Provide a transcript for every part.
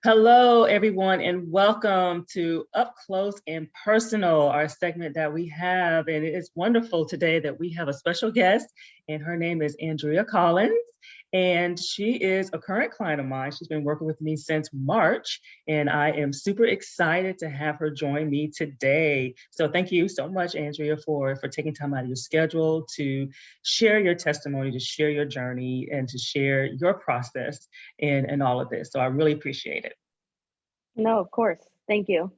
Hello, everyone, and welcome to Up Close and Personal, our segment that we have. And it is wonderful today that we have a special guest, and her name is Andrea Collins. And she is a current client of mine. She's been working with me since March, and I am super excited to have her join me today. So thank you so much, Andrea, for taking time out of your schedule to share your testimony, to share your journey, and to share your process in all of this. So I really appreciate it. No, of course. Thank you.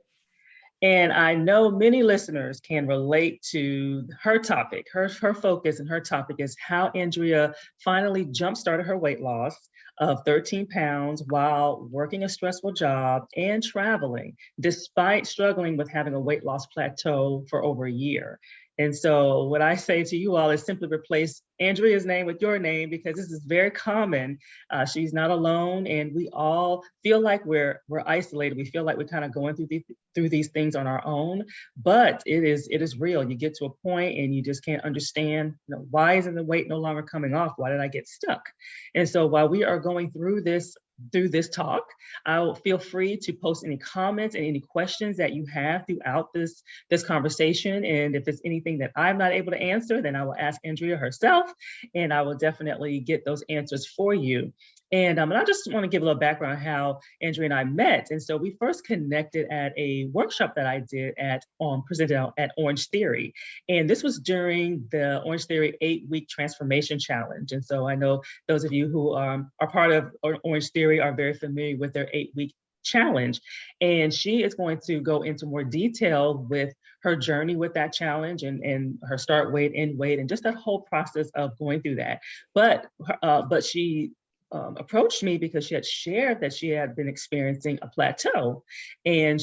And I know many listeners can relate to her topic. Her focus and her topic is how Andrea finally jump-started her weight loss of 13 pounds while working a stressful job and traveling, despite struggling with having a weight loss plateau for over a year. And so what I say to you all is simply replace Andrea's name with your name, because this is very common. She's not alone, and we all feel like we're isolated. We feel like we're kind of going through these things on our own, but it is real. You get to a point and you just can't understand, why isn't the weight no longer coming off? Why did I get stuck? And so while we are going through this talk, I'll feel free to post any comments and any questions that you have throughout this conversation. And if it's anything that I'm not able to answer, then I will ask Andrea herself, and I will definitely get those answers for you. And I just want to give a little background on how Andrea and I met. And so we first connected at a workshop that I did presented at Orange Theory. And this was during the Orange Theory 8-week transformation challenge. And so I know those of you who are part of Orange Theory are very familiar with their 8-week challenge. And she is going to go into more detail with her journey with that challenge and her start weight, end weight, and just that whole process of going through that. But she approached me because she had shared that she had been experiencing a plateau, and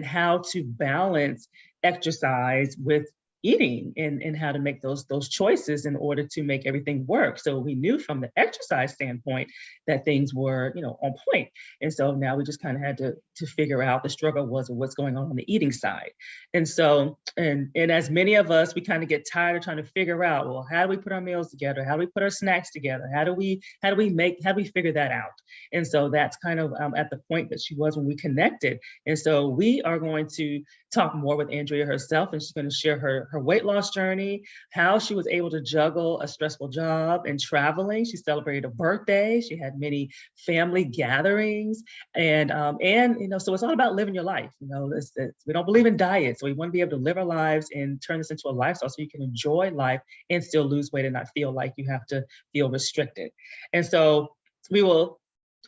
how to balance exercise with eating, and how to make those choices in order to make everything work. So we knew from the exercise standpoint that things were, on point. And so now we just kind of had to figure out the struggle was what's going on the eating side. And so, and as many of us, we kind of get tired of trying to figure out, well, how do we put our meals together? How do we put our snacks together? How do we figure that out? And so that's kind of at the point that she was when we connected. And so we are going to talk more with Andrea herself, and she's going to share her weight loss journey, how she was able to juggle a stressful job and traveling. She celebrated a birthday. She had many family gatherings, and so it's all about living your life. We don't believe in diets, so we want to be able to live our lives and turn this into a lifestyle so you can enjoy life and still lose weight and not feel like you have to feel restricted. And so we will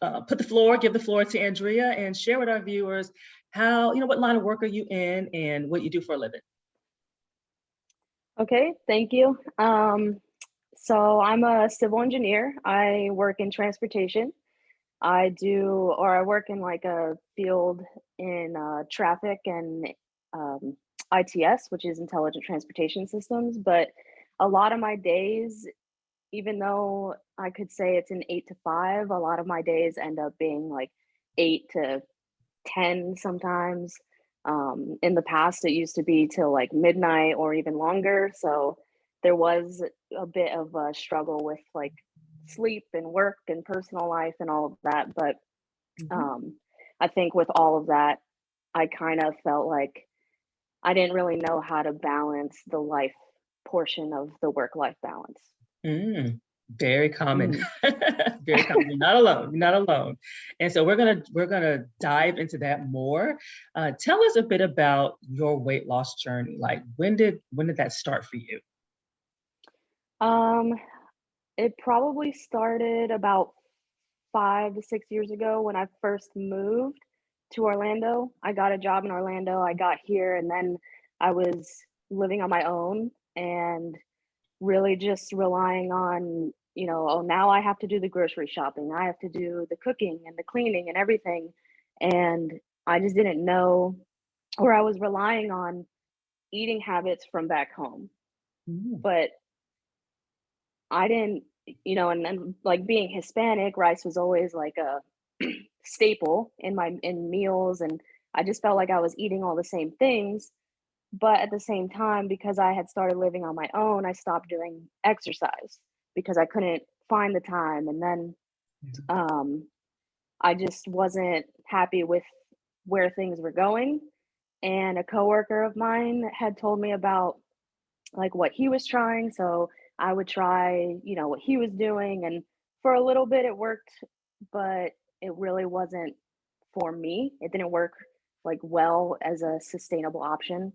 give the floor to Andrea and share with our viewers how, what line of work are you in and what you do for a living. Okay, thank you. So I'm a civil engineer. I work in transportation. I work in like a field in traffic and ITS, which is intelligent transportation systems. But a lot of my days, even though I could say it's an 8 to 5, a lot of my days end up being like 8 to 10 sometimes. In the past, it used to be till like midnight or even longer. So there was a bit of a struggle with like sleep and work and personal life and all of that. But I think with all of that, I kind of felt like I didn't really know how to balance the life portion of the work-life balance. Very common. Very common. You're not alone. And so we're gonna dive into that more. Tell us a bit about your weight loss journey. Like when did that start for you? It probably started about 5 to 6 years ago when I first moved to Orlando. I got a job in Orlando. I got here, and then I was living on my own and really just relying on, now I have to do the grocery shopping. I have to do the cooking and the cleaning and everything. And I just didn't know, or I was relying on eating habits from back home. But I didn't, and then like being Hispanic, rice was always like a staple in meals. And I just felt like I was eating all the same things. But at the same time, because I had started living on my own, I stopped doing exercise because I couldn't find the time. And then I just wasn't happy with where things were going. And a coworker of mine had told me about like what he was trying. So I would try, what he was doing. And for a little bit it worked, but it really wasn't for me. It didn't work like well as a sustainable option.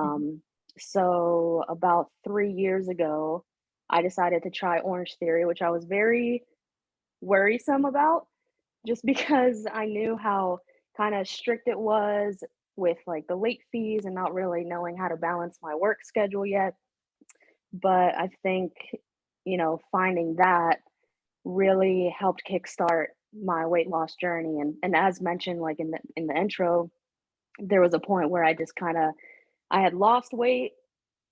Mhm. Um, so about 3 years ago, I decided to try Orange Theory, which I was very worrisome about just because I knew how kind of strict it was with like the late fees and not really knowing how to balance my work schedule yet. But I think, finding that really helped kickstart my weight loss journey. And as mentioned, like in the intro, there was a point where I just kind of I had lost weight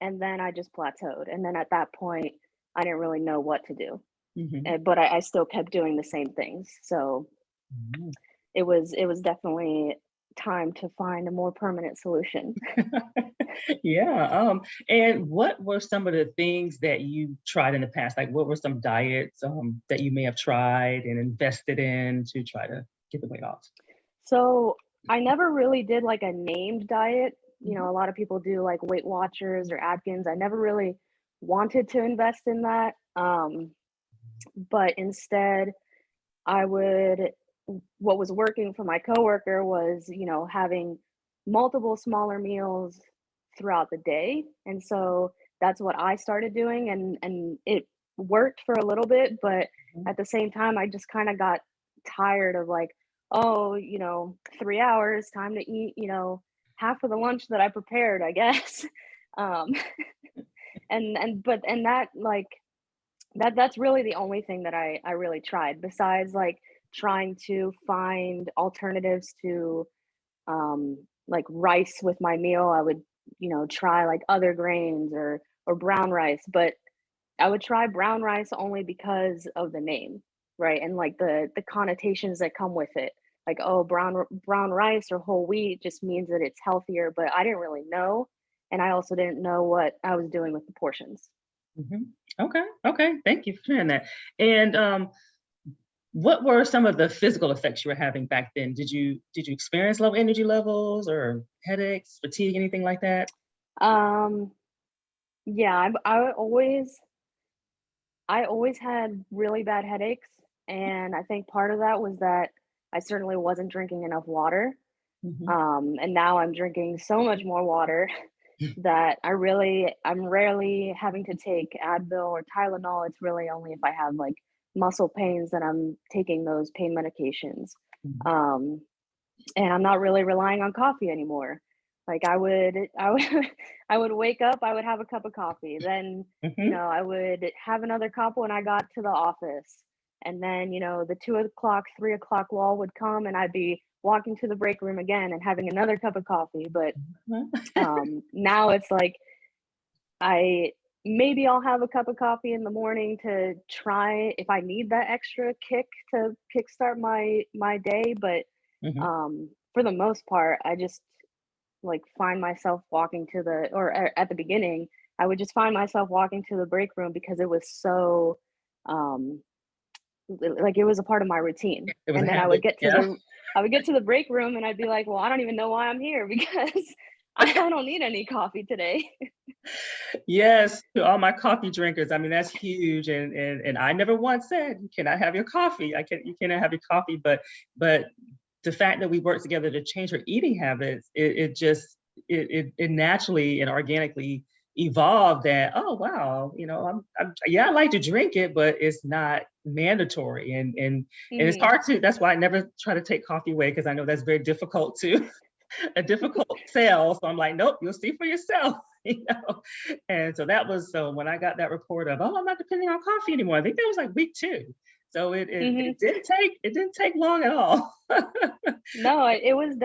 and then I just plateaued. And then at that point, I didn't really know what to do. Mhm. But I still kept doing the same things. So Mhm. it was definitely time to find a more permanent solution. Yeah. And what were some of the things that you tried in the past? Like, what were some diets that you may have tried and invested in to try to get the weight off? So I never really did like a named diet. Mhm. A lot of people do like Weight Watchers or Atkins. I never really wanted to invest in that. But instead, I would what was working for my coworker was, having multiple smaller meals throughout the day. And so that's what I started doing and it worked for a little bit, but Mhm. at the same time I just kind of got tired of like, oh, 3 hours, time to eat, half of the lunch that I prepared, I guess. um and that like that's really the only thing that I really tried besides, like, trying to find alternatives to, like, rice with my meal. I would, try, like, other grains or brown rice, but I would try brown rice only because of the name, right? And, like, the connotations that come with it. Like, oh, brown rice or whole wheat just means that it's healthier, but I didn't really know, and I also didn't know what I was doing with the portions. Mhm. Okay. Okay. Thank you for sharing that. And what were some of the physical effects you were having back then? Did you experience low energy levels or headaches, fatigue, anything like that? Um Yeah, I always had really bad headaches, and I think part of that was that I certainly wasn't drinking enough water. Mhm. And now I'm drinking so much more water that I'm rarely having to take Advil or Tylenol. It's really only if I have like muscle pains that I'm taking those pain medications. Mhm. Um, and I'm not really relying on coffee anymore. Like I would I would wake up, I would have a cup of coffee. Then, Mhm. I would have another cup when I got to the office. And then, the 2 o'clock, 3 o'clock wall would come and I'd be walking to the break room again and having another cup of coffee. But Mhm. now it's like I maybe I'll have a cup of coffee in the morning to try if I need that extra kick to kickstart my day, but Mhm. for the most part, I just like find myself walking to the or at the beginning, I would just find myself walking to the break room because it was so um like it was a part of my routine. It was a And then habit. Yeah. I would get to the break room and I'd be like, well, I don't even know why I'm here because I don't need any coffee today. Yes, to all my coffee drinkers. I mean, that's huge. And I never once said you cannot have your coffee. You cannot have your coffee. But the fact that we work together to change her eating habits, it just it naturally and organically evolved that, oh wow, I'm yeah, I like to drink it, but it's not mandatory. And it's Mhm. hard to that's why I never try to take coffee away because I know that's very difficult to a difficult sell. So I'm like, nope, you'll see for yourself. And so that was so when I got that report of, oh, I'm not depending on coffee anymore. I think that was like week 2. So Mhm. it didn't take long at all. No, it was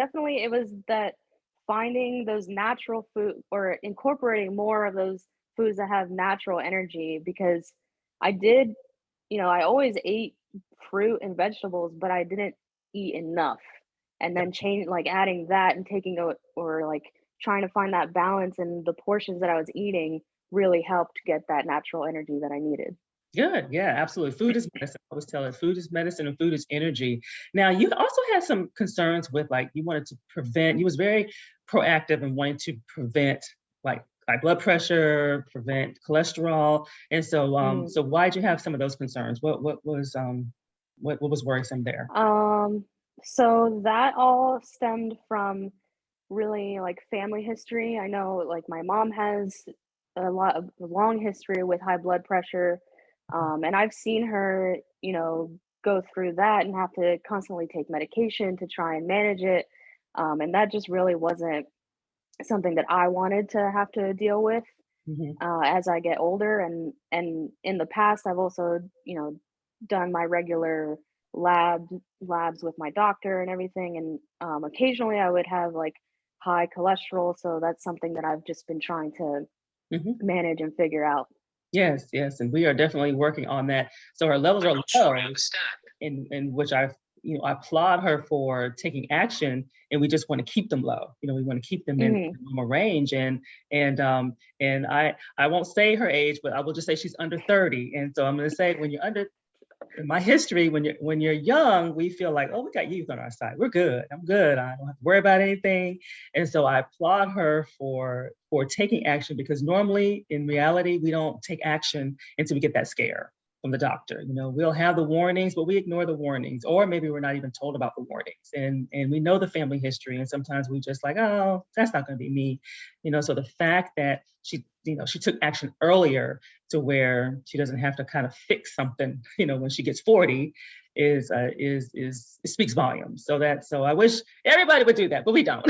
that finding those natural food or incorporating more of those foods that have natural energy because I did, I always ate fruit and vegetables, but I didn't eat enough. And then change like adding that and taking a or like trying to find that balance in the portions that I was eating really helped get that natural energy that I needed. Good. Yeah, absolutely. Food is medicine. I always tell it food is medicine and food is energy. Now, you also had some concerns with like you wanted to prevent, you was very proactive in wanting to prevent like high blood pressure, prevent cholesterol. And so Mhm. so why did you have some of those concerns? What was what was worrisome there? Um, so that all stemmed from really like family history. I know like my mom has a long history with high blood pressure. And I've seen her, go through that and have to constantly take medication to try and manage it. And that just really wasn't something that I wanted to have to deal with Hmm. as I get older. And in the past, I've also, done my regular labs with my doctor and everything. And occasionally, I would have like high cholesterol, so that's something that I've just been trying to Hmm. manage and figure out. Yes, yes, and we are definitely working on that. So our levels I'm are not sure I low, understand. in which I applaud her for taking action, and we just want to keep them low. We want to keep them in Hmm. the normal range, and I won't say her age, but I will just say she's under 30. And so I'm going to say when you're under in my history, when you're young, we feel like, oh, we got youth on our side. We're good. I'm good. I don't have to worry about anything. And so I applaud her for taking action because normally in reality, we don't take action until we get that scare from the doctor. We'll have the warnings, but we ignore the warnings, or maybe we're not even told about the warnings. And we know the family history, and sometimes we just like, oh, that's not going to be me. So the fact that she took action earlier to where she doesn't have to kind of fix something, when she gets 40 is it speaks volumes. So I wish everybody would do that, but we don't.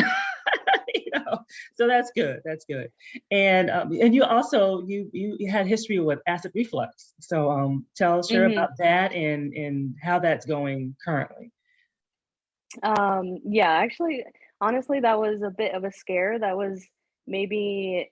you know, so that's good. That's good. And you also you had history with acid reflux. So share Hmm. about that and how that's going currently. Yeah, actually, honestly, that was a bit of a scare. That was maybe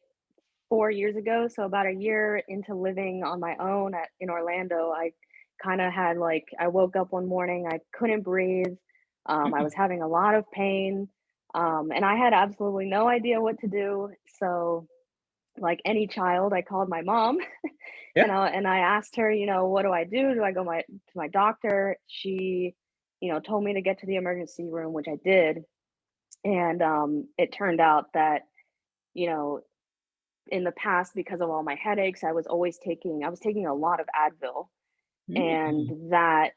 4 years ago. So about a year into living on my own in Orlando, I kind of had like I woke up one morning, I couldn't breathe. I Mm, was having a lot of pain, and I had absolutely no idea what to do. So, like any child, I called my mom yeah. and I asked her, what do I do? Do I go to my doctor? She, told me to get to the emergency room, which I did, and it turned out that you know in the past, because of all my headaches, I was taking a lot of Advil, and Mm, that,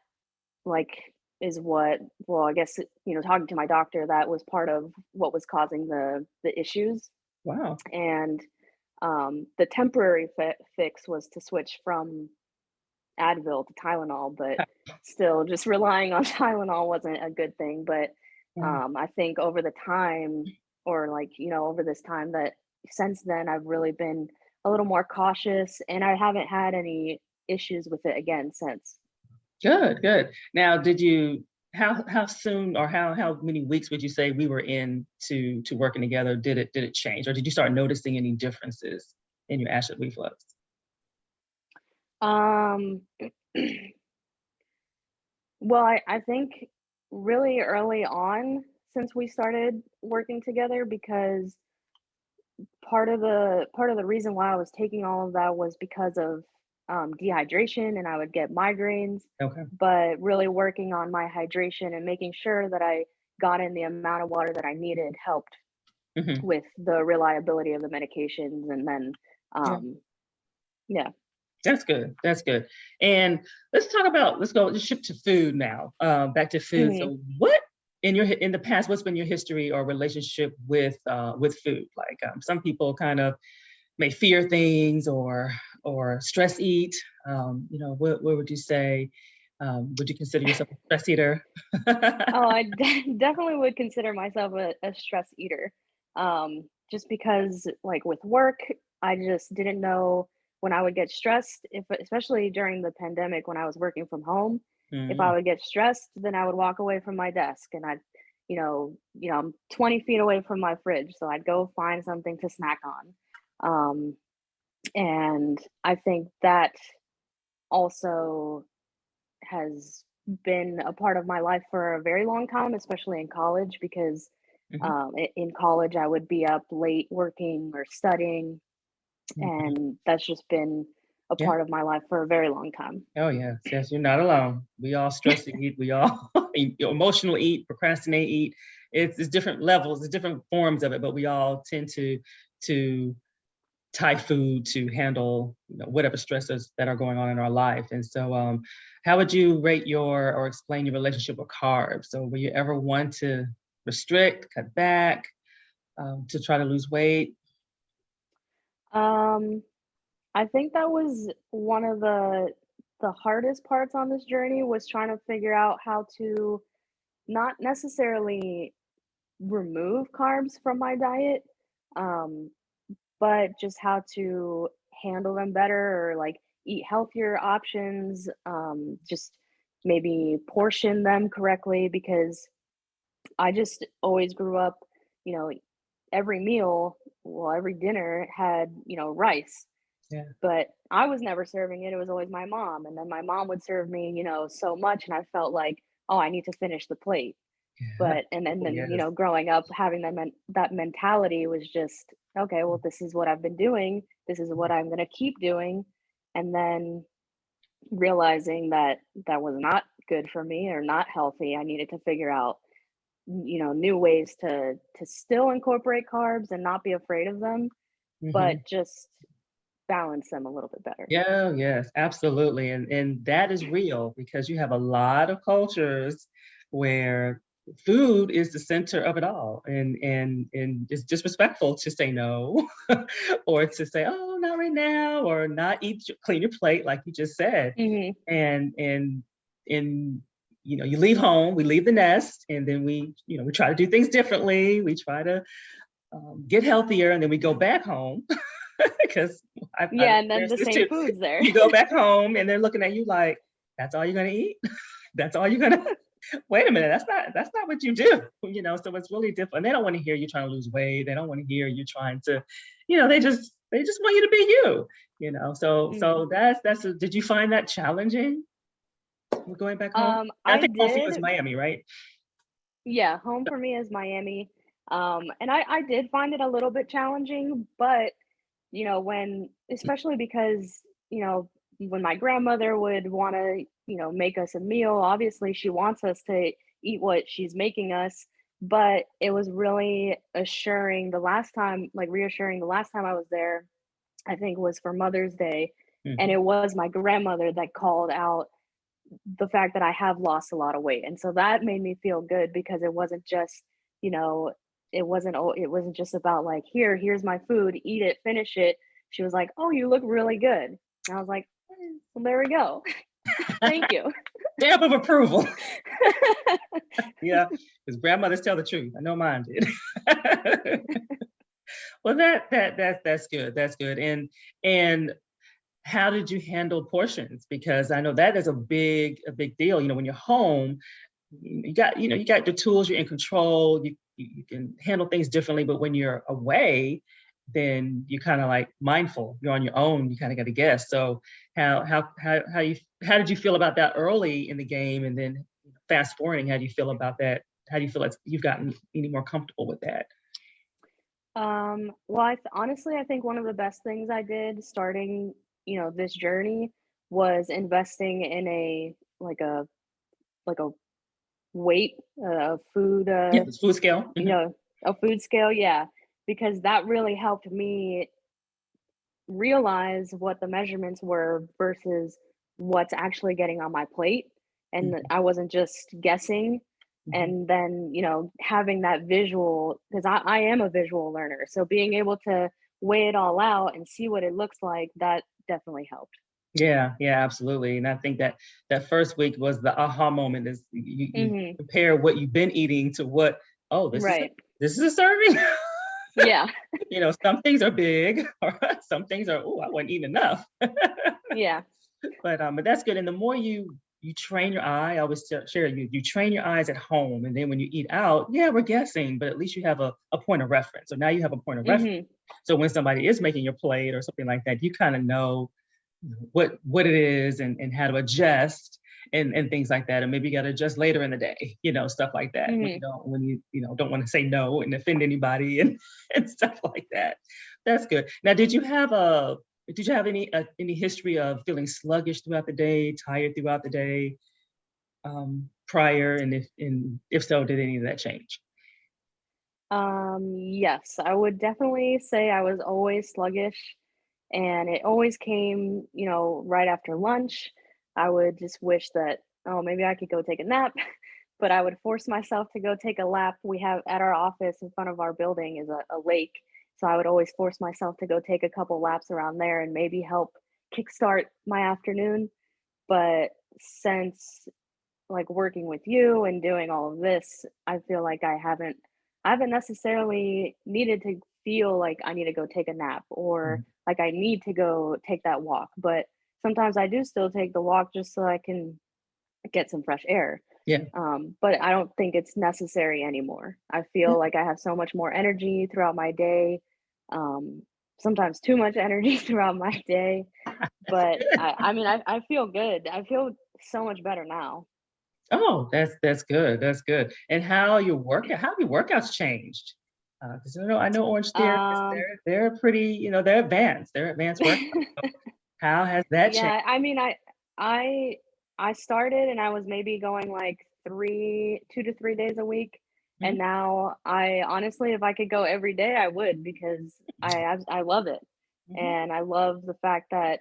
like, is what well, I guess, talking to my doctor, that was part of what was causing the issues, wow. and, the temporary fix was to switch from Advil to Tylenol, but still just relying on Tylenol wasn't a good thing, but, Yeah. I think over the time or, like, over this time that since then, I've really been a little more cautious, and I haven't had any issues with it again since. Good, good. Now, did you how soon or how many weeks would you say we were in to working together? Did it change, or did you start noticing any differences in your acid reflux? Um, well, I think really early on since we started working together because part of the reason why I was taking all of that was because of dehydration and I would get migraines. Okay. But really working on my hydration and making sure that I got in the amount of water that I needed helped Hmm. with the reliability of the medications. And then, Yeah, um, yeah. that's good. That's good. And let's shift to food now. Back to food. Hmm. So, what in the past, what's been your history or relationship with food? Like some people kind of may fear things or stress eat. What would you say? Would you consider yourself a stress eater? Oh, I definitely would consider myself a stress eater. Just because, like with work, I just didn't know when I would get stressed, if especially during the pandemic when I was working from home, if I Mm, would get stressed, then I would walk away from my desk and I'm 20 feet away from my fridge, so I'd go find something to snack on. Um, and I think that also has been a part of my life for a very long time, especially in college, because mhm, in college I would be up late working or studying, mhm. and that's just been a Yeah. part of my life for a very long time. Oh yes, yes, you're not alone. We all stress to eat. We all emotional eat, procrastinate, eat. It's different levels, it's different forms of it, but we all tend to tie food to handle whatever stresses that are going on in our life. And so, how would you rate your or explain your relationship with carbs? So, will you ever want to restrict, cut back, to try to lose weight? Um, I think that was one of the hardest parts on this journey was trying to figure out how to not necessarily remove carbs from my diet, um, but just how to handle them better or like eat healthier options, just maybe portion them correctly because I just always grew up, you know, every meal, well, every dinner had, rice, Yeah, but I was never serving it. It was always my mom. And then my mom would serve me, so much. And I felt like, oh, I need to finish the plate. yeah. But, and Oh, then, yes. growing up, having that mentality was just, okay, well, this is what I've been doing. This is what I'm going to keep doing. And then realizing that that was not good for me or not healthy. I needed to figure out new ways to still incorporate carbs and not be afraid of them, but Mhm. just balance them a little bit better. Yeah, yes, absolutely. And that is real because you have a lot of cultures where food is the center of it all. And it's disrespectful to say no or to say, oh, not right now, or not clean your plate, like you just said. Hmm. And you leave home, we leave the nest, and then we try to do things differently. We try to get healthier, and then we go back home because I've Yeah, and then experienced the this same too. foods there. You go back home and they're looking at you like, "That's all you're gonna eat? That's all you're gonna?" Wait a minute, that's not what you do. So it's really different. They don't want to hear you trying to lose weight. They don't want to hear you trying to, they just want you to be you. So Hmm. so did you find that challenging going back home? I I think home for you is did. Miami, right? Yeah, home for me is Miami. And I did find it a little bit challenging, but when especially because, when my grandmother would want to, make us a meal, obviously she wants us to eat what she's making us, but it was really reassuring the last time I was there, I think was for Mother's Day, and Mhm. it was my grandmother that called out the fact that I have lost a lot of weight. And so that made me feel good because it wasn't just, you know, it wasn't just about like, here's my food, eat it, finish it. She was like, "Oh, you look really good." And I was like, "Well, there we go. Thank you." Stamp of approval. Yeah, because grandmothers tell the truth. I know mine did. Well, that's good. That's good. And how did you handle portions? Because I know that is a big deal. When you're home, you got the tools. You're in control. You can handle things differently. But when you're away, then you're kind of like mindful. You're on your own. You kind of got to guess. So how did you feel about that early in the game, and then fast forwarding? How do you feel about that? How do you feel like you've gotten any more comfortable with that? Well, honestly, I think one of the best things I did starting, this journey was investing in a weight, food, Yeah, the food scale. you know, a food scale, yeah, because that really helped me realize what the measurements were versus what's actually getting on my plate. And Mhm, I wasn't just guessing. mhm. And then, having that visual, because I am a visual learner. So being able to weigh it all out and see what it looks like, that definitely helped. Yeah, yeah, absolutely. And I think that first week was the aha moment. Is you Hmm. compare what you've been eating to what, oh, Right. this is a serving. Yeah. Some things are big, or some things are, oh, I wasn't eating enough. Yeah. But that's good. And the more you train your eye, I always share, you train your eyes at home, and then when you eat out, yeah, we're guessing, but at least you have a point of reference. So now you have a point of reference. Hmm. So when somebody is making your plate or something like that, you kind of know what it is, and how to adjust, and things like that. And maybe you got to adjust later in the day, stuff like that, when you Hmm. don't when you don't want to say no and offend anybody, and and stuff like that. That's good. Now, did you have Did you have any history of feeling sluggish throughout the day, tired throughout the day, prior? And if so, did any of that change? Yes, I would definitely say I was always sluggish, and it always came, right after lunch. I would just wish that, oh, maybe I could go take a nap, but I would force myself to go take a lap. We have at our office in front of our building is a lake. So I would always force myself to go take a couple laps around there and maybe help kickstart my afternoon. But since like working with you and doing all of this, I feel like I haven't necessarily needed to feel like I need to go take a nap or Mhm. like I need to go take that walk. But sometimes I do still take the walk just so I can get some fresh air. Yeah. But I don't think it's necessary anymore. I feel like I have so much more energy throughout my day. Um, Sometimes too much energy throughout my day. That's But good. I feel good. I feel so much better now. Oh, that's good. That's good. And how have your workouts changed? Because I know Orange therapists, Um, they're pretty, they're advanced. They're advanced workouts. How has that changed? yeah, I I started and I was maybe going like 2 to 3 days a week, Mhm. and now I honestly, if I could go every day, I would because I love it, Mhm. and I love the fact that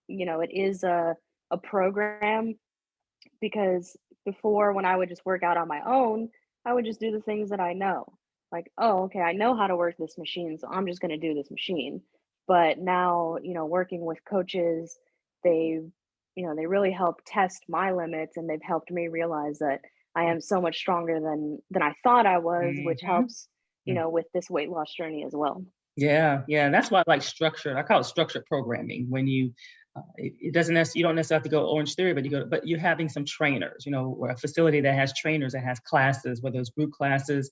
it is a program because before when I would just work out on my own, I would just do the things that I know. Like, oh, okay, I know how to work this machine, so I'm just going to do this machine. But now, working with coaches, they, they really help test my limits and they've helped me realize that I am so much stronger than I thought I was, which Mhm. helps, Mm. with this weight loss journey as well. Yeah, yeah, and that's why I like structured. I call it structured programming. When it doesn't necessarily, you don't necessarily have to go Orange Theory, but you're having some trainers, or a facility that has trainers that has classes, whether it's group classes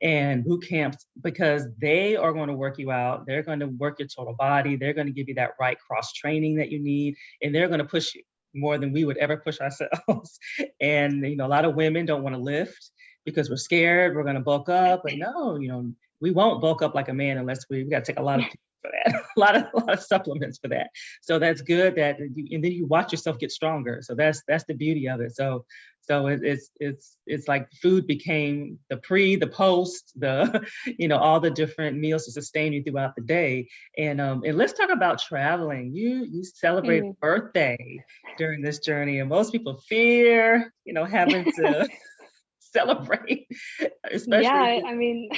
and boot camps, because they are going to work you out. They're going to work your total body. They're going to give you that right cross training that you need, and they're going to push you more than we would ever push ourselves. And a lot of women don't want to lift because we're scared. We're going to bulk up, but no, we won't bulk up like a man unless we got to take a lot of pills for that, a lot of supplements for that. So that's good and then you watch yourself get stronger. So that's the beauty of it. So it's like food became the pre, the post, the all the different meals to sustain you throughout the day. And let's talk about traveling. You celebrate Mhm. birthday during this journey, and most people fear having to celebrate, Yeah, especially if I mean,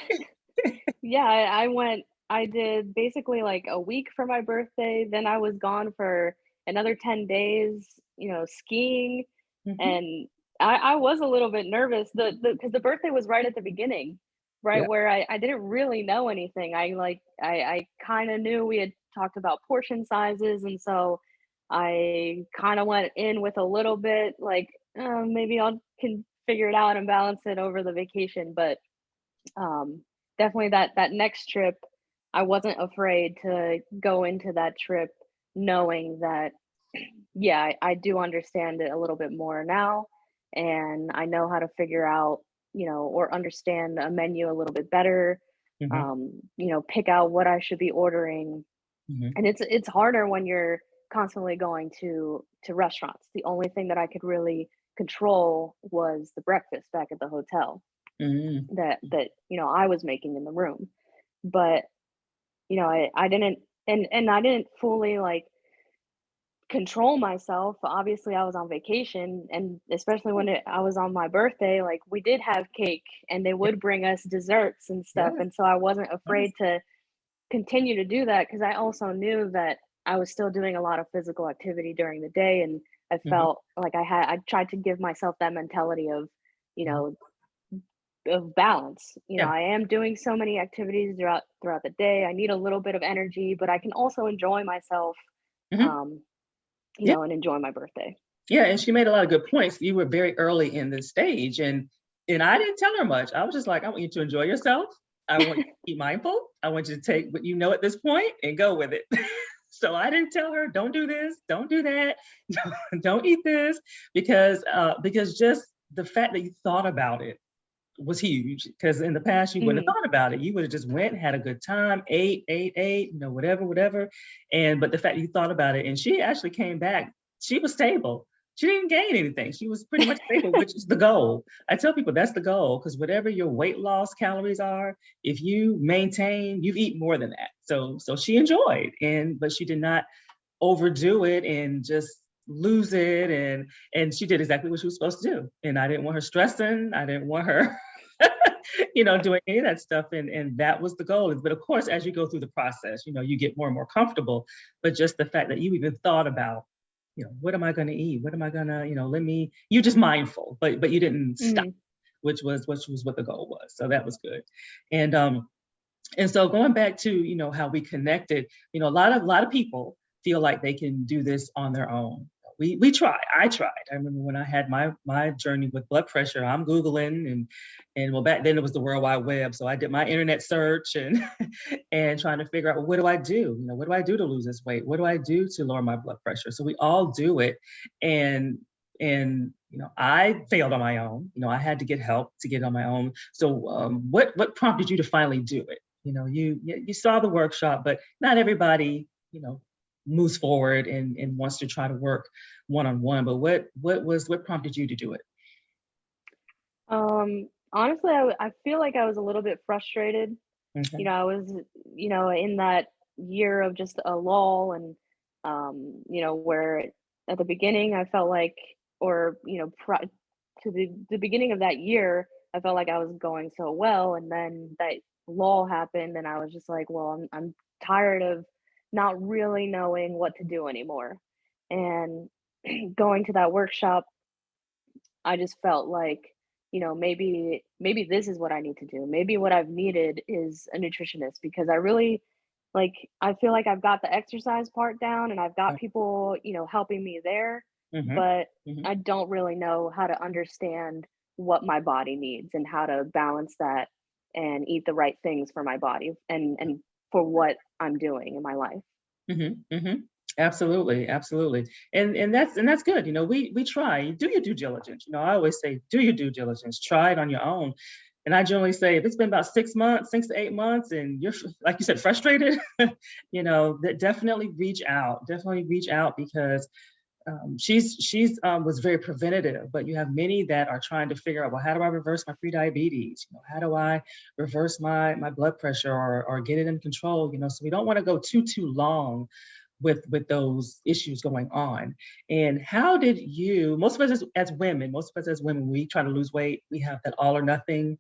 yeah, I did basically like a week for my birthday, then I was gone for another 10 days, skiing, Mhm. and I was a little bit nervous, because the birthday was right at the beginning, right Yeah. where I didn't really know anything. I kinda knew we had talked about portion sizes, and so I kinda went in with a little bit like, maybe I can figure it out and balance it over the vacation," but um, definitely that next trip, I wasn't afraid to go into that trip knowing that, yeah, I do understand it a little bit more now, and I know how to figure out, or understand a menu a little bit better. Mhm. Pick out what I should be ordering, Mhm. and it's harder when you're constantly going to restaurants. The only thing that I could really control was the breakfast back at the hotel Mhm. that I was making in the room. But I didn't, and I didn't fully like control myself. Obviously, I was on vacation, and especially when I was on my birthday, like we did have cake, and they Yeah. would bring us desserts and stuff, Yes. and so I wasn't Yes. afraid to continue to do that because I also knew that I was still doing a lot of physical activity during the day, and I Mhm. felt like I tried to give myself that mentality you Mhm. know of balance. Yeah. I am doing so many activities throughout the day. I need a little bit of energy, but I can also enjoy myself, Mhm. um, Yeah. and enjoy my birthday. Yeah, and she made a lot of good points. You were very early in this stage, and I didn't tell her much. I was just like, I want you to enjoy yourself. I want you to be mindful. I want you to take what you know at this point and go with it. So I didn't tell her, don't do this, don't do that, don't eat this, because just the fact that you thought about it was huge, because in the past you wouldn't have Mhm. thought about it. You would have just went, had a good time, ate, whatever, whatever. And but the fact you thought about it, and she actually came back, she was stable. She didn't gain anything. She was pretty much stable, which is the goal. I tell people that's the goal, because whatever your weight loss calories are, if you maintain, you eat more than that. So she enjoyed, and but she did not overdo it and just lose it, and she did exactly what she was supposed to do. And I didn't want her stressing. I didn't want her doing any of that stuff. And that was the goal. But of course, as you go through the process, you get more and more comfortable. But just the fact that you even thought about, what am I going to eat? What am I going to, you're just mindful, but you didn't stop, Mhm. which was what the goal was. So that was good. And so going back to, how we connected, a lot of people feel like they can do this on their own. We try. I tried. I remember when I had my journey with blood pressure, I'm Googling, and well, back then it was the World Wide Web. So I did my internet search and and trying to figure out, well, what do I do? What do I do to lose this weight? What do I do to lower my blood pressure? So we all do it. And I failed on my own. I had to get help to get on my own. So what prompted you to finally do it? You saw the workshop, but not everybody, moves forward and wants to try to work one-on-one. But what prompted you to do it? Honestly, I feel like I was a little bit frustrated. Okay. I was, in that year of just a lull and, where at the beginning I felt like, or, to the beginning of that year, I felt like I was going so well. And then that lull happened and I was just like, well, I'm tired of not really knowing what to do anymore. And going to that workshop, I just felt like, maybe this is what I need to do. Maybe what I've needed is a nutritionist because I feel like I've got the exercise part down and I've got people, helping me there, Mm-hmm. but Mm-hmm. I don't really know how to understand what my body needs and how to balance that and eat the right things for my body and for what I'm doing in my life. Mm-hmm. Mm-hmm. Absolutely, absolutely. And that's good. We try. Do your due diligence. I always say, do your due diligence. Try it on your own. And I generally say, if it's been about 6 months, 6 to 8 months, and you're like you said, frustrated, that definitely reach out. Definitely reach out, because she's was very preventative, but you have many that are trying to figure out, well, how do I reverse my prediabetes? How do I reverse my blood pressure, or get it in control? So we don't want to go too long with those issues going on. And how did you, most of us as women, we try to lose weight, we have that all or nothing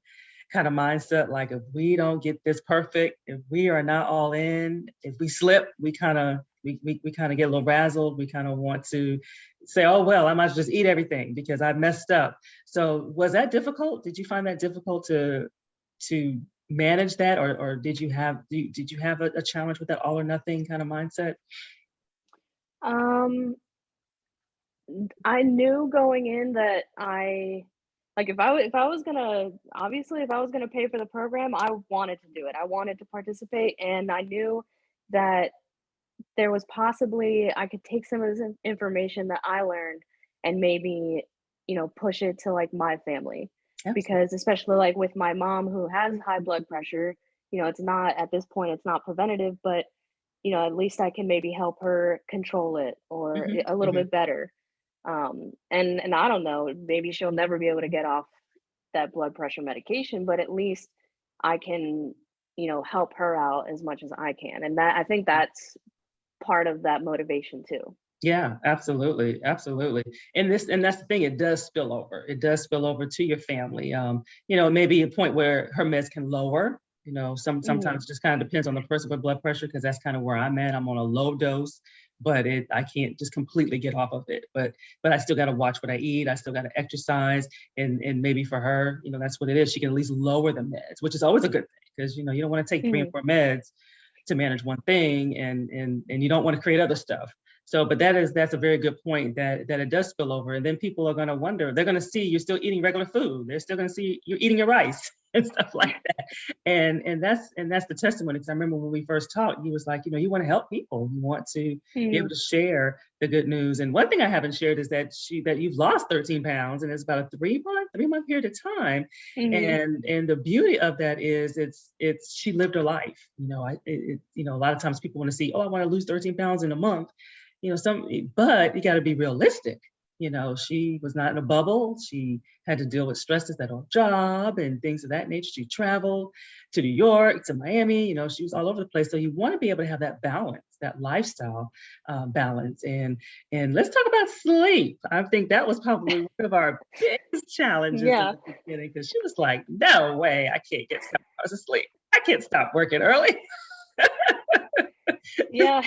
kind of mindset. Like, if we don't get this perfect, if we are not all in, if we slip, we kind of get a little razzled. We kind of want to say, oh, well, I might as well just eat everything because I messed up. So was that difficult? Did you find that difficult to manage that, or did you have a challenge with that all or nothing kind of mindset? Um, I knew going in that if I was gonna obviously if I was gonna pay for the program, I wanted to do it. I wanted to participate, and I knew that there was possibly I could take some of this information that I learned and maybe, push it to like my family. Absolutely. Because especially like with my mom who has high blood pressure, it's not at this point, it's not preventative, but at least I can maybe help her control it or Hmm. a little Hmm. bit better. And I don't know, maybe she'll never be able to get off that blood pressure medication, but at least I can, help her out as much as I can. And that I think that's part of that motivation too. Yeah, absolutely, absolutely. And that's the thing. It does spill over. It does spill over to your family. Maybe a point where her meds can lower. Mhm. Sometimes it just kind of depends on the person with blood pressure, because that's kind of where I'm at. I'm on a low dose, but I can't just completely get off of it. But I still got to watch what I eat. I still got to exercise, and maybe for her, that's what it is. She can at least lower the meds, which is always a good thing, because you don't want to take three and Mhm. four meds to manage one thing, and you don't want to create other stuff. So, but that's a very good point, that it does spill over, and then people are going to wonder. They're going to see you're still eating regular food. They're still going to see you're eating your rice and stuff like that. And that's the testimony. Because I remember when we first talked, you was like, you want to help people. You want to be able Mhm. to share the good news. And one thing I haven't shared is that you've lost 13 pounds, and it's about a 3-month period of time. Mhm. And the beauty of that is it's she lived her life. A lot of times people want to see, oh, I want to lose 13 pounds in a month, but you got to be realistic. She was not in a bubble. She had to deal with stresses at her job and things of that nature. She traveled to New York, to Miami. She was all over the place. So you want to be able to have that balance, that lifestyle balance. And let's talk about sleep. I think that was probably one of our biggest challenges in Yeah. the beginning, because she was like, "No way, I can't get 7 hours of sleep. I can't stop working early." Yeah.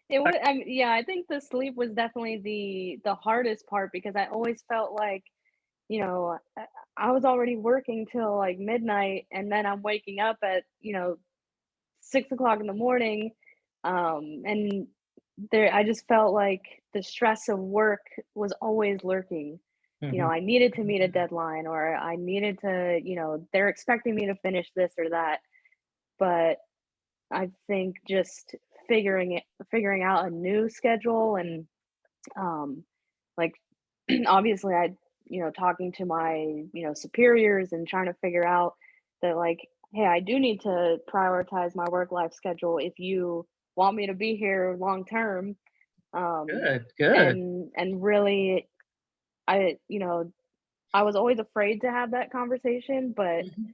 It was, yeah, I think the sleep was definitely the hardest part because I always felt like, you know, I was already working till like midnight and then I'm waking up at, 6 o'clock in the morning. And there, I just felt like the stress of work was always lurking. Mhm. I needed to meet a deadline or I needed to, they're expecting me to finish this or that. But I think just figuring out a new schedule and um like obviously talking to my superiors and trying to figure out that like, hey, I do need to prioritize my work life schedule if you want me to be here long term. um Good, good. and really I I was always afraid to have that conversation, but Mhm.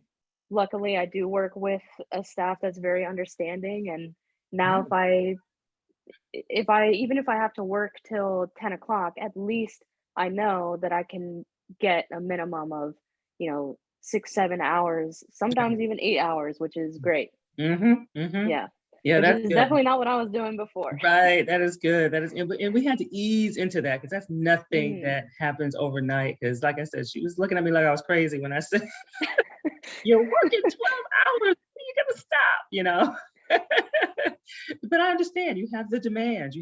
luckily I do work with a staff that's very understanding. And now Yeah. if I have to work till 10 o'clock, at least I know that I can get a minimum of, 6, 7 hours, sometimes even 8 hours, which is great. Mhm, mhm. Yeah. Yeah, Which that's is good. definitely not what I was doing before. Right, that is good. And we had to ease into that, because that's nothing Mhm. that happens overnight. Because, like I said, she was looking at me like I was crazy when I said, "You're working 12 hours. When you gonna stop?" But I understand you have the demand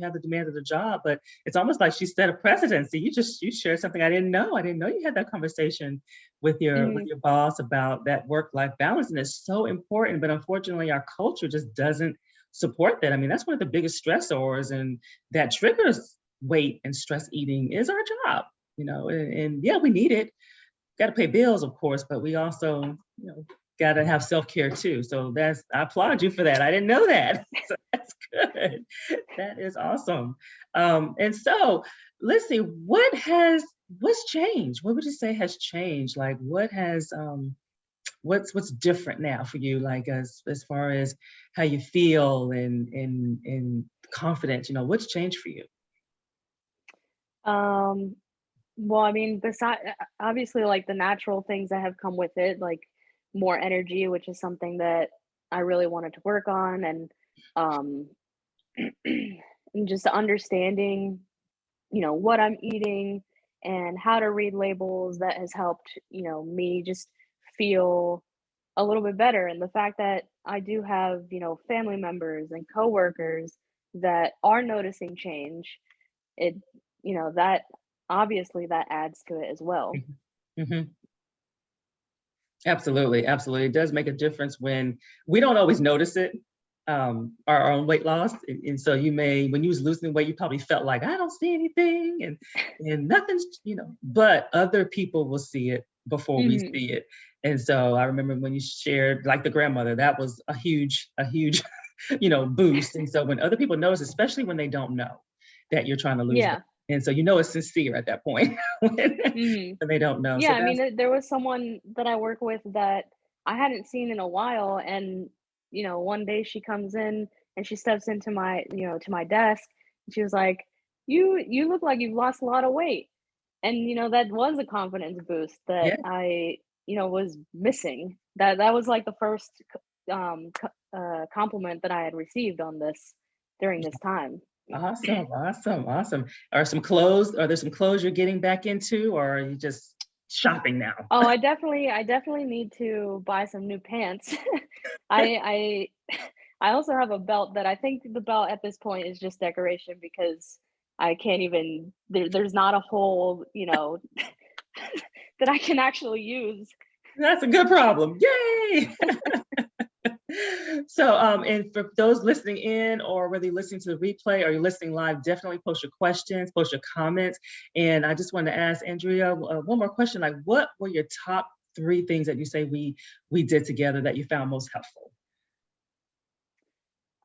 of the job, but it's almost like she set a precedency. You shared something I didn't know. I didn't know you had that conversation with Mhm. your boss about that work-life balance. And it's so important. But unfortunately, our culture just doesn't support that. I mean, that's one of the biggest stressors, and that triggers weight and stress eating is our job. And yeah, we need it. Got to pay bills, of course, but we also, got to have self care too. So I applaud you for that. I didn't know that. So that's good. That is awesome. And so let's see, what's changed? What would you say has changed? Like, what's different now for you? Like, as far as how you feel and confidence. What's changed for you? Um, well, I mean, beside obviously, like, the natural things that have come with it, like, more energy, which is something that I really wanted to work on, and, um, and just understanding, what I'm eating and how to read labels that has helped, me just feel a little bit better. And the fact that I do have, family members and coworkers that are noticing change, it, that obviously that adds to it as well. Mhm. Mhm. Absolutely, absolutely. It does make a difference when we don't always notice it, our own weight loss. And so when you was losing weight, you probably felt like, I don't see anything, and nothing's, but other people will see it before we Mhm. see it. And so I remember when you shared, like, the grandmother, that was a huge, boost. And so when other people notice, especially when they don't know that you're trying to lose weight, Yeah. and so it's sincere at that point Mhm. when they don't know. Yeah, So I mean, that's there was someone that I work with that I hadn't seen in a while, and one day she comes in and she steps into to my desk, and she was like, "You look like you've lost a lot of weight," and that was a confidence boost that yeah. I was missing. That was like the first compliment that I had received on this during this time. Awesome, awesome, awesome. Are there some clothes you're getting back into, or are you just shopping now? Oh, I definitely need to buy some new pants. I I also have a belt that I think the belt at this point is just decoration because I can't even there's not a hole, that I can actually use. That's a good problem. Yay! So, and for those listening in, or whether you're listening to the replay or you're listening live, definitely post your questions, post your comments. And I just wanted to ask Andrea one more question: like, what were your top three things that you say we did together that you found most helpful?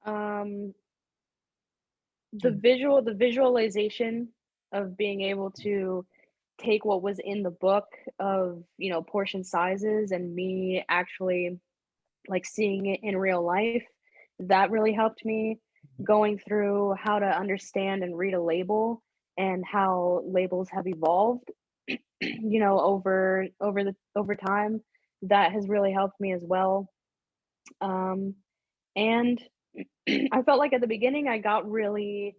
Um, Mm. the visualization of being able to take what was in the book of, portion sizes and me actually like seeing it in real life, that really helped me. Going through how to understand and read a label and how labels have evolved, over time, that has really helped me as well. Um, and I felt like at the beginning I got really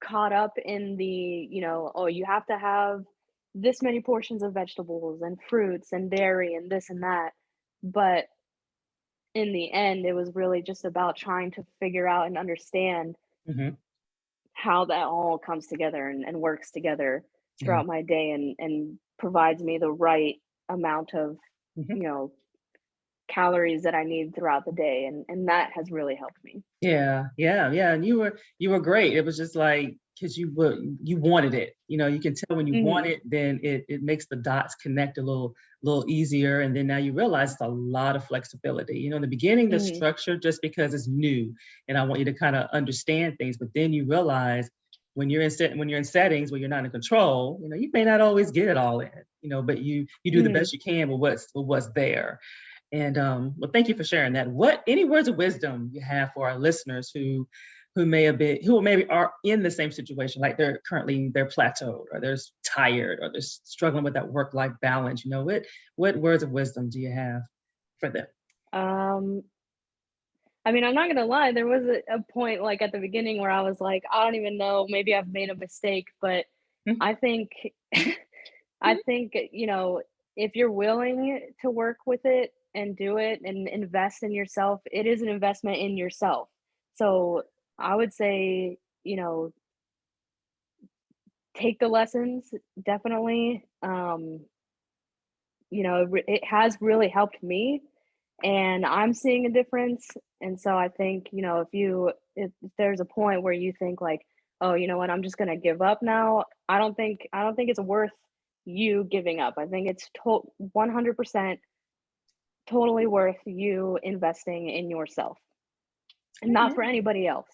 caught up in the, oh, you have to have this many portions of vegetables and fruits and dairy and this and that. But in the end, it was really just about trying to figure out and understand Mhm. how that all comes together and works together Yeah. throughout my day and provides me the right amount of, Mhm. you know, calories that I need throughout the day. And that has really helped me. Yeah, yeah, yeah, and you were great. It was just like because you wanted it. You can tell when you want Mhm. it, then it makes the dots connect a little easier. And then now you realize it's a lot of flexibility. In the beginning, the Mhm. structure just because it's new, and I want you to kind of understand things. But then you realize when you're in settings where you're not in control, you may not always get it all in. But you do the Mhm. best you can with what's there. And well, thank you for sharing that. What any words of wisdom you have for our listeners who may have been who maybe are in the same situation, like they're plateaued or they're tired or they're struggling with that work-life balance. What words of wisdom do you have for them? Um, I mean, I'm not gonna lie, there was a point like at the beginning where I was like, I don't even know, maybe I've made a mistake, but Mhm, I think I mhm, think, if you're willing to work with it and do it and invest in yourself, it is an investment in yourself. So I would say, take the lessons, definitely. It has really helped me and I'm seeing a difference. And so I think, if there's a point where you think like, oh, you know what, I'm just gonna give up now, I don't think it's worth you giving up. I think it's 100% totally worth you investing in yourself and not for mhm. anybody else.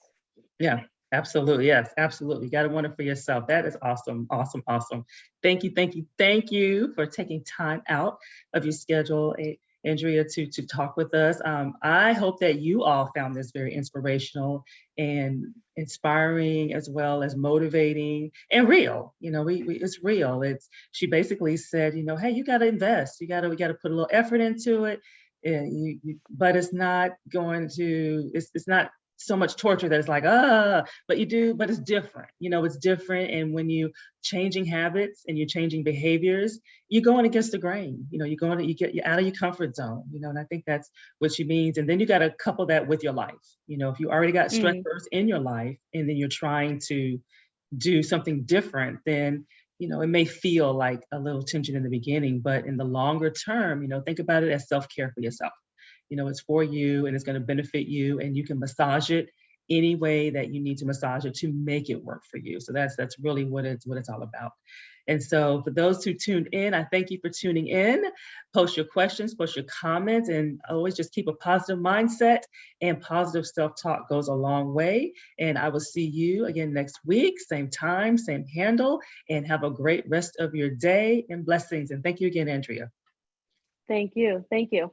Yeah, absolutely. Yes, absolutely. You got to want it for yourself. That is awesome. Awesome. Awesome. Thank you. Thank you. Thank you for taking time out of your schedule, Andrea, to talk with us. I hope that you all found this very inspirational and inspiring, as well as motivating and real. It's real. She basically said, hey, you got to invest. We got to put a little effort into it. But it's not going to. It's not so much torture that it's like, but you do, but it's different. It's different. And when you changing habits and you're changing behaviors, you're going against the grain. You're out of your comfort zone, and I think that's what she means. And then you got to couple that with your life. If you already got Mm, stressors in your life and then you're trying to do something different, then it may feel like a little tension in the beginning, but in the longer term, think about it as self-care for yourself. It's for you and it's going to benefit you, and you can massage it any way that you need to massage it to make it work for you. So that's really what it's all about. And so for those who tuned in, I thank you for tuning in. Post your questions, post your comments, and always just keep a positive mindset, and positive self-talk goes a long way. And I will see you again next week, same time, same handle, and have a great rest of your day and blessings. And thank you again, Andrea. thank you. Thank you.